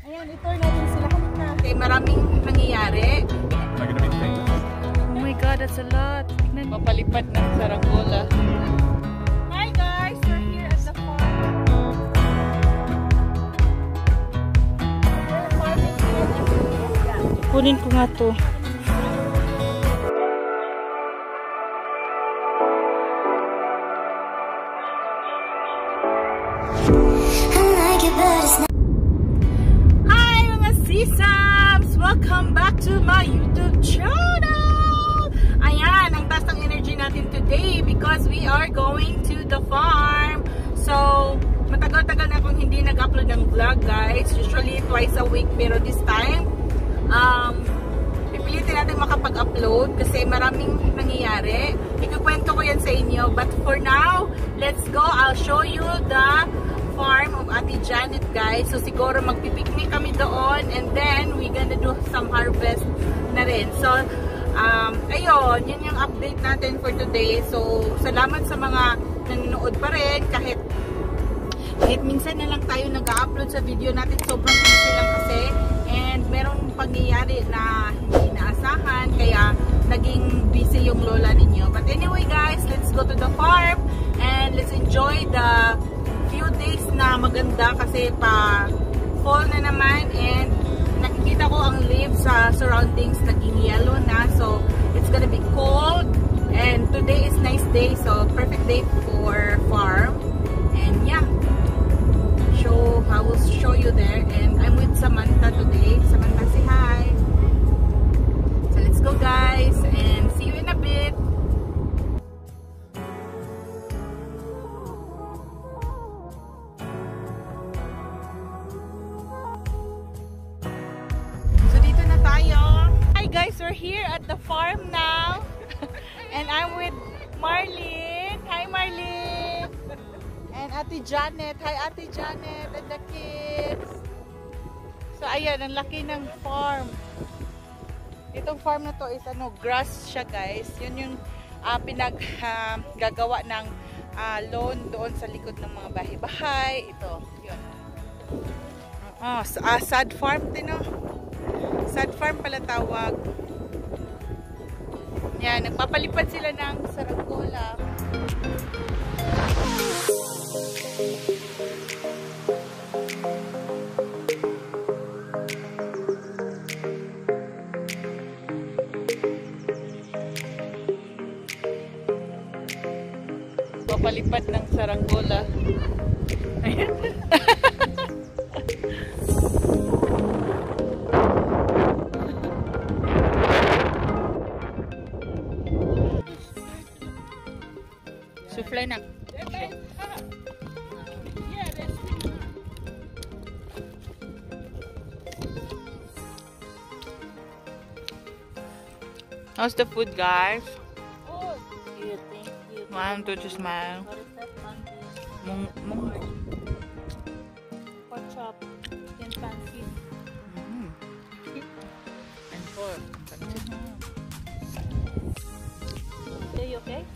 Ayan, itour natin sila. Halika. Okay, maraming nangyayari. Oh my God, that's a lot. Mapalipad ng saranggola. Hi guys, we're here at the farm. We're farming here. Kunin ko nga to. Hi mga sisams! Welcome back to my YouTube channel! Ayan, ang taas ng energy natin today because we are going to the farm. So, matagal-tagal na akong hindi nag-upload ng vlog guys. Usually twice a week pero this time, pipilitin natin makapag-upload kasi maraming nangyayari. Ikukwento ko yan sa inyo. But for now, let's go. I'll show you the farm of Ate Janet guys. So siguro magpipiknik kami doon and then we gonna do some harvest na rin. So ayun, yun yung update natin for today. So salamat sa mga nanonood pa rin kahit minsan na lang tayo nag-upload sa video natin. Sobrang busy lang kasi and merong pangyayari na hindi naasahan kaya naging busy yung lola ninyo. But anyway guys, let's go to the farm and let's enjoy the few days na maganda kasi pa fall na naman and nakikita ko ang leaves sa surroundings naging yellow na, so it's gonna be cold and today is nice day, so perfect day for farm. And yeah, I will show you there and I'm with Samantha today. Samantha, say hi. So let's go guys and see you in a bit. Guys, we're here at the farm now and I'm with Marlene. Hi Marlene! And Ate Janet. Hi Ate Janet and the kids. So ayan, ang laki ng farm. Itong farm na to is grass siya guys. Yun yung gagawa ng lawn doon sa likod ng mga bahay-bahay. Ito, yun. Sad farm din Sad farm pala tawag. Yan, nagpapalipad sila ng saranggola. Papalipad ng saranggola. Ayan. Suflay na. How's the food, guys? Oh, good, thank you. One, two, just smile. What is that? Mung. Pork chop. Yan fancy. And four. Are you okay?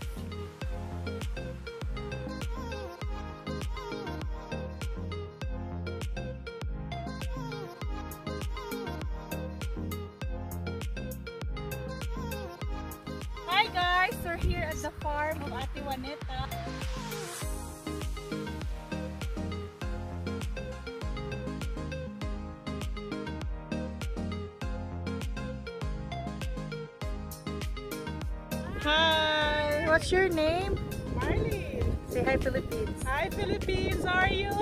Hi guys, we're here at the farm of Ate Juaneta. Hi, what's your name? Marlene. Say hi, Philippines. Hi Philippines, how are you?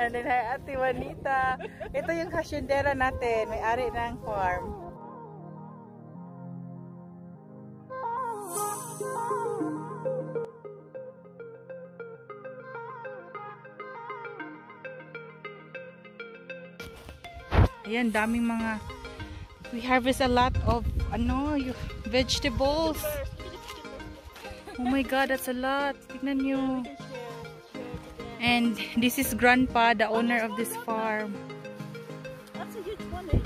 And then hi, Ate Juanita. Ito yung hasyendera natin, may-ari ng farm. Ayan, daming mga, we harvest a lot of vegetables. Oh my God, that's a lot. Tignan nyo. And this is Grandpa, the owner of this farm. That's a huge one, eh?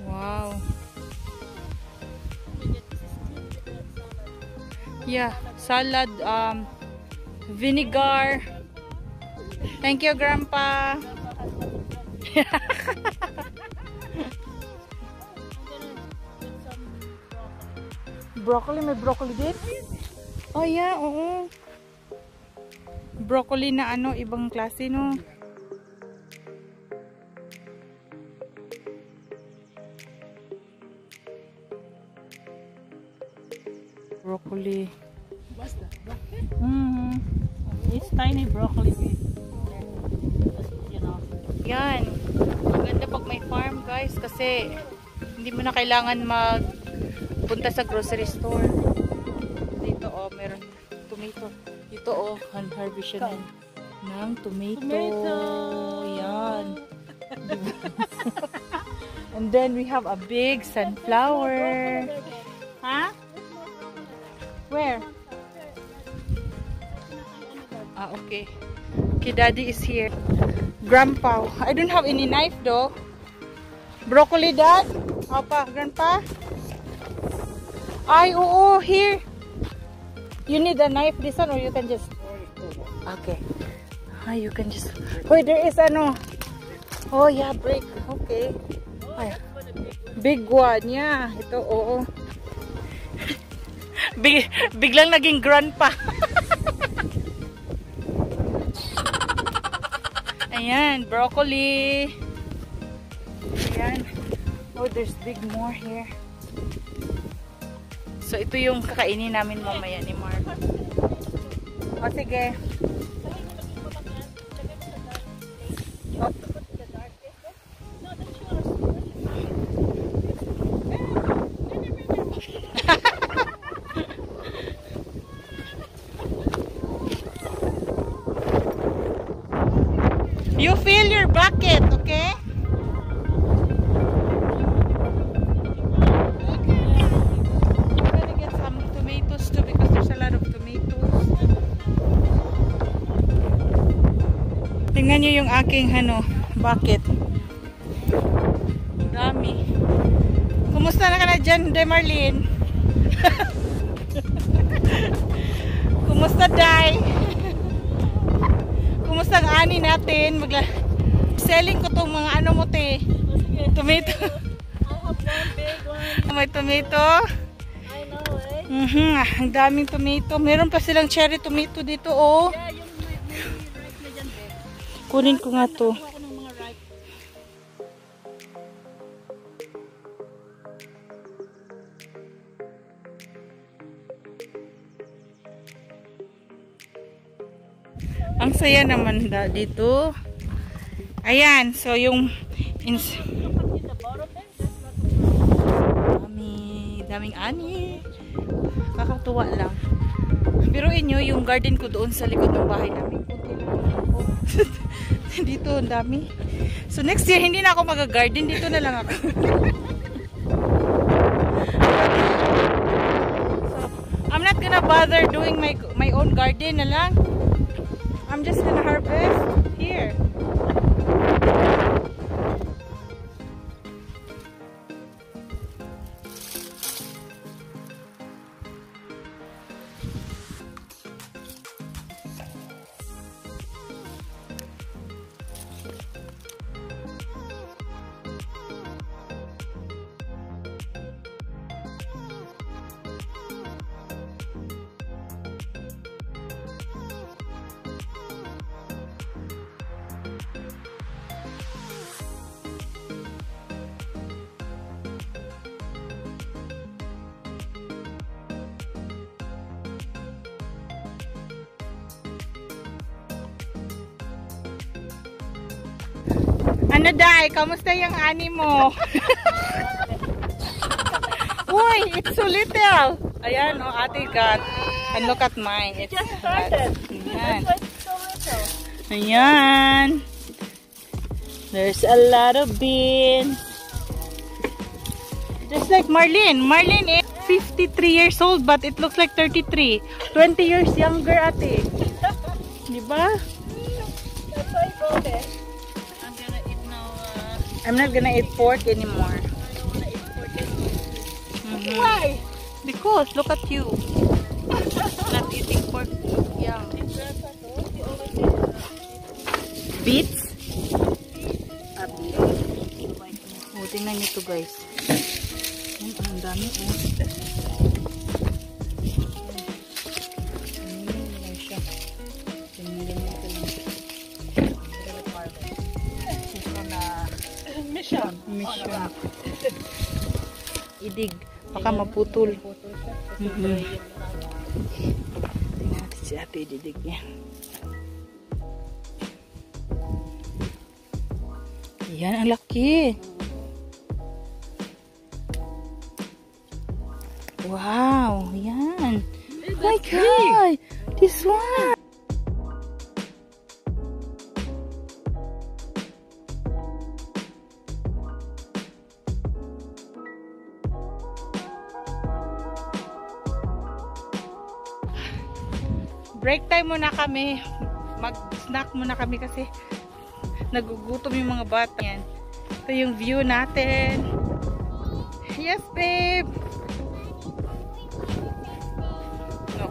Wow. Yeah, salad, vinegar. Thank you, Grandpa. Broccoli, may broccoli din? Oh yeah, oo. Broccoli na ano, ibang klase, no? Broccoli. What's that? Broccoli? It's tiny broccoli. You know. Yan. Maganda pag may farm, guys, kasi hindi mo na kailangan magpunta sa grocery store. Dito, oh, meron tomato. Dito, oh, harvest siya ng tomato. Yan. And then we have a big sunflower. Huh? Where? Ah, okay. Okay, Daddy is here. Grandpa. I don't have any knife though. Broccoli, Dad? Opa, Grandpa? Ay, oo, here. You need a knife, this one, or you can just... Okay. Ah, you can just... Wait, there is ano. Oh, yeah, break. Okay. Ay. Big one, yeah. Ito, oo. Biglang naging grandpa. Ayan, broccoli. Ayan. Oh, there's big more here. So, ito yung kakainin namin mamaya ni Mark. O, sige. Oh. You fill your bucket, okay? I'm gonna get some tomatoes too because there's a lot of tomatoes. Tingnan nyo yung aking bucket. Dami. Kumusta na ka na dyan, Marlene? Kumusta, Day? Kumusta ang ani natin? Selling ko tong mga ano mo, te. Tomato. I have one big one. May tomato. I know, eh? Ang daming tomato. Meron pa silang cherry tomato dito, oh. Yeah, yung may ripe na dyan, babe. Kunin ko nga to. Kuha ko ng mga ripe. Ang saya naman dito. Ayan, so yung daming ani. Kakatuwa lang. Pero inyo, yung garden ko doon sa likod ng bahay namin. Kunti lang ako. Dito, ang dami. So next year, hindi na ako mag-garden. Dito na lang ako. So, I'm not gonna bother doing my own garden na lang. I'm just gonna harvest here. Ano, Day? Kamusta yung ani mo? Uy, it's so little. Ayan, oh, ate got. And look at mine. It's Just started. Ayan. That's why it's so little. Ayan. There's a lot of beans. Just like Marlene. Marlene is 53 years old but it looks like 33. 20 years younger, ate. Diba? That's why I bought it. I'm not gonna eat pork anymore. I don't want to eat pork anymore. Why? Because look at you. Not eating pork. Yeah. Grandpa Beets? Oh, tingnan nyo to guys. Ang dami oh. Ayan siya. Tingnan nyo ito lang. Ito na mission. Idig. Baka maputol. Tingnan natin si ate ididig niya. Ayan, ang laki. Wow, yan. Oh my God, this one. Break time muna kami. Mag-snack muna kami kasi nagugutom yung mga bata. Yan. Ito yung view natin. Yes, babe.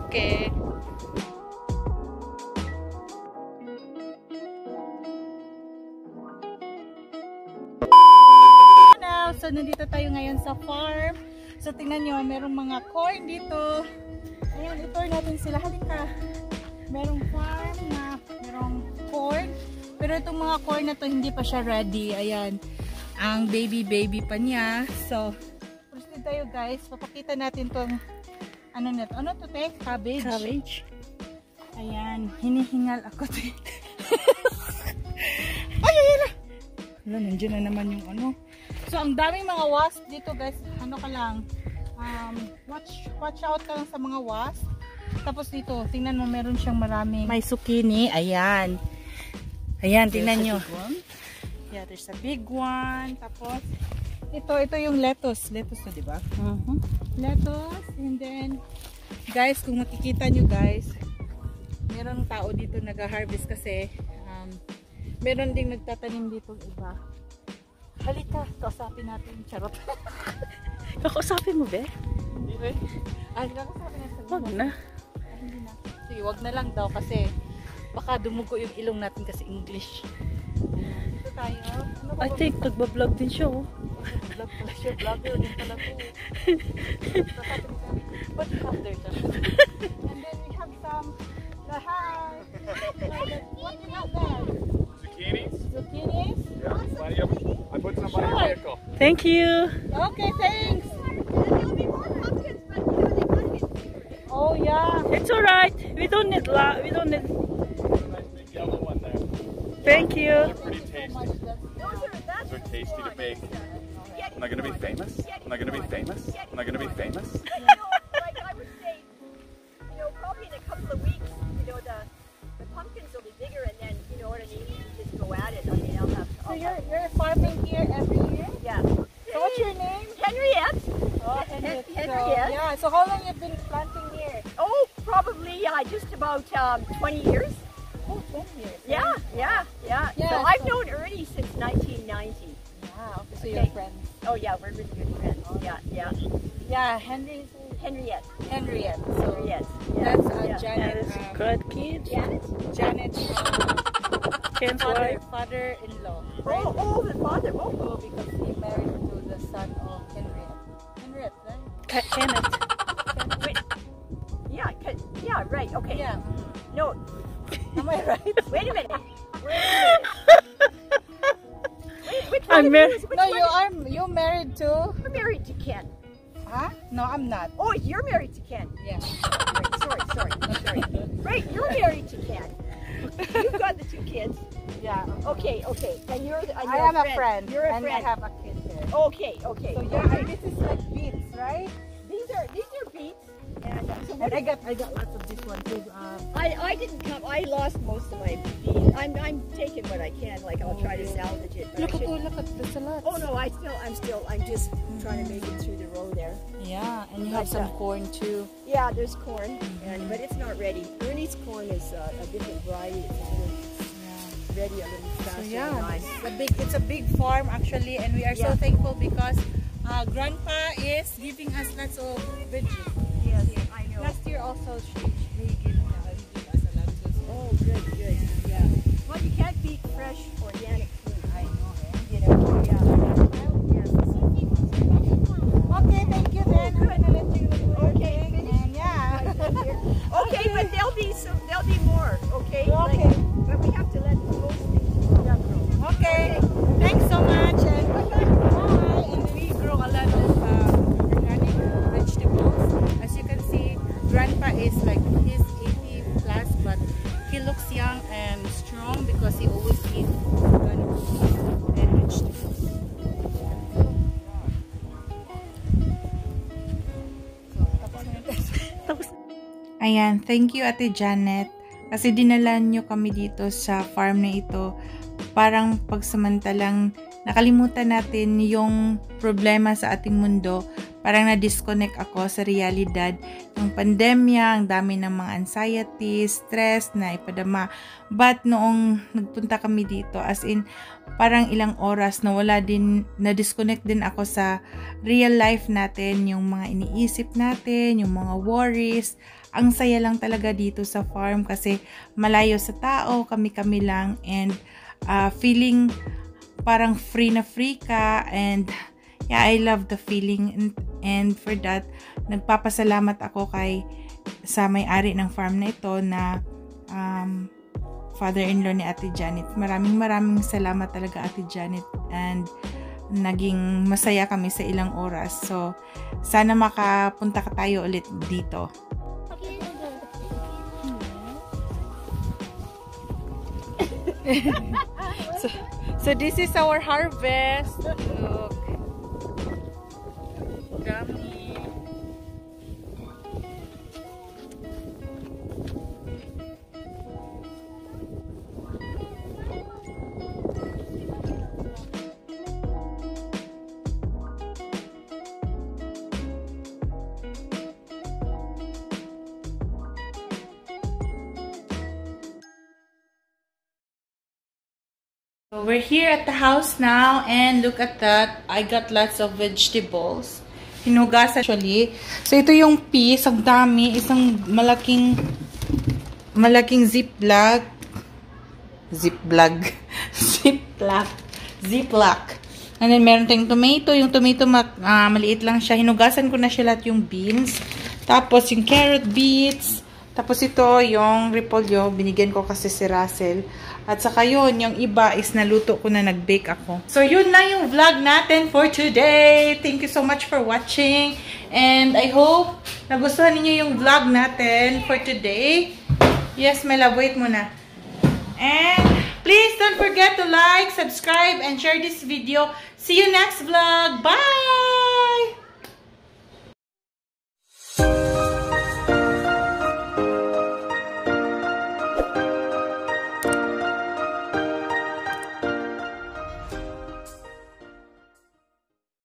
Okay. So, nandito tayo ngayon sa farm. So, tingnan nyo, merong mga corn dito. Ayan, itour natin sila. Halika. Merong farm na merong corn. Pero itong mga corn na to, hindi pa siya ready. Ayan. Ang baby pa niya. So, proceed tayo guys. Papakita natin tong ano na to. Ano to, te? Cabbage? Cabbage. Ayan. Hinihingal ako, te. Ay, ayan. Wala, nandiyan na naman yung ano. So, ang daming mga wasp dito guys. Ano ka lang. Watch out ka lang sa mga wasp. Tapos dito, tingnan mo, meron siyang maraming. May zucchini. Ayan. Ayan, tingnan nyo. Yeah, there's a big one. Tapos, ito yung lettuce. Lettuce to, diba? Lettuce. And then, guys, kung makikita nyo guys, meron tao dito nag-harvest kasi meron ding nagtatanim dito iba. Halika, kausapin natin. Charot. Kakausapin mo, be? Hindi ba? Ay, kakausapin natin. Wag na. Ay, hindi na. Sige, wag na lang daw kasi baka dumugo yung ilong natin kasi English. Dito tayo. Ano I think nagbablog din siya, oh. Vlog pala siya. Vlogger din pala po. What have there? And then we have some lahar. What do you have there? Zucchinis? Zucchinis? Yeah, plenty of them. I put some on your vehicle. Thank you. Okay, thanks. Oh yeah. It's alright. We don't need we don't need. Nice big yellow one there. Thank you. They're pretty tasty. Those are tasty to bake. Am I gonna be famous? Am I gonna be famous? Am I gonna be famous? Like I would say, probably in a couple of weeks, the pumpkins will be bigger, and then, you know what I mean, you just go at it. I mean, So you're farming here every year? yeah. So what's your name? Henriette. Oh, Henriette. Henriette. Yeah. So how long you've been planting here? Oh, probably just about 20 years. Oh, 10 years. Yeah. Yeah, So I've known Ernie since 1990. Wow. So Okay. you're friends. Oh yeah, we're really good friends. Yeah. Yeah, Henry. Henriette. Henriette. So Henriette. that's Yeah. Janet. That is good, kids. Janet? Janet's Ken's wife. father-in-law. Right? Oh, the father. Oh, Oh, because he married to the son of Henriette. Henriette, right? Kenneth. wait. Yeah, right. Okay. Yeah. No, Am I right? wait a minute. Which I'm one? married. Which No, one? you married to? You're married to Ken. Huh? No, I'm not. Oh, you're married to Ken. Yeah. Sorry. Right, you're married to Ken. You've got the 2 kids. Yeah. Okay. And you're I am a friend. You're a and friend. I have a kid here. Okay. So yeah, and this is like beets, right? These are beets. And so And I got lots of this one too. I didn't come. I lost most of my beets. I'm taking what I can. Like I'll try to salvage it. But I should, Look at this a lot. oh no, I'm just trying to make it through the row there. Yeah, and you have But, some corn too. Yeah, there's corn, but it's not ready. Ernie's corn is a different variety. It's a little ready, a little faster So yeah, than mine. it's a big farm actually, and we are so Yeah. thankful because Grandpa is giving us lots of veggies. Yes, I know. Last year also he gave us a lot of. Oh, good. Yeah. Well, you can't beat fresh organic food. I know, you know, yeah. Okay, thank you then. Okay, And yeah. okay, but there'll be more. Okay. Okay. Like, but we have to let most things grow. Okay. Thanks so much. And bye. And we grow a lot of organic vegetables. As you can see, Grandpa is like, he's 80 plus, but he looks young and strong because he always eats organic food and vegetables. Ayan, thank you Ate Janet kasi dinala nyo kami dito sa farm na ito. Parang pagsamantalang nakalimutan natin yung problema sa ating mundo. Parang na-disconnect ako sa realidad. Yung pandemya, ang dami ng mga anxiety, stress na ipadama. But noong nagpunta kami dito, as in parang ilang oras na-disconnect din ako sa real life natin, yung mga iniisip natin, yung mga worries. Ang saya lang talaga dito sa farm kasi malayo sa tao, kami-kami lang, and feeling parang free na free ka, and yeah, I love the feeling, and for that nagpapasalamat ako sa may-ari ng farm na ito na father-in-law ni Ate Janet. Maraming salamat talaga Ate Janet, and naging masaya kami sa ilang oras. So sana makapunta ka tayo ulit dito. So this is our harvest. Look. Dami. So we're here at the house now, and look at that. I got lots of vegetables. Hinugas actually. So ito yung piece, ang dami, isang malaking ziplock. And then meron tayong tomato. Yung tomato maliit lang siya. Hinugasan ko na siya lahat yung beans. Tapos yung carrot, beets. Tapos ito yung repolyo, binigyan ko kasi si Russell. At saka yun, yung iba is naluto ko na, nag-bake ako. So yun na yung vlog natin for today. Thank you so much for watching. And I hope nagustuhan niyo yung vlog natin for today. Yes, my love, wait muna. And please don't forget to like, subscribe, and share this video. See you next vlog. Bye!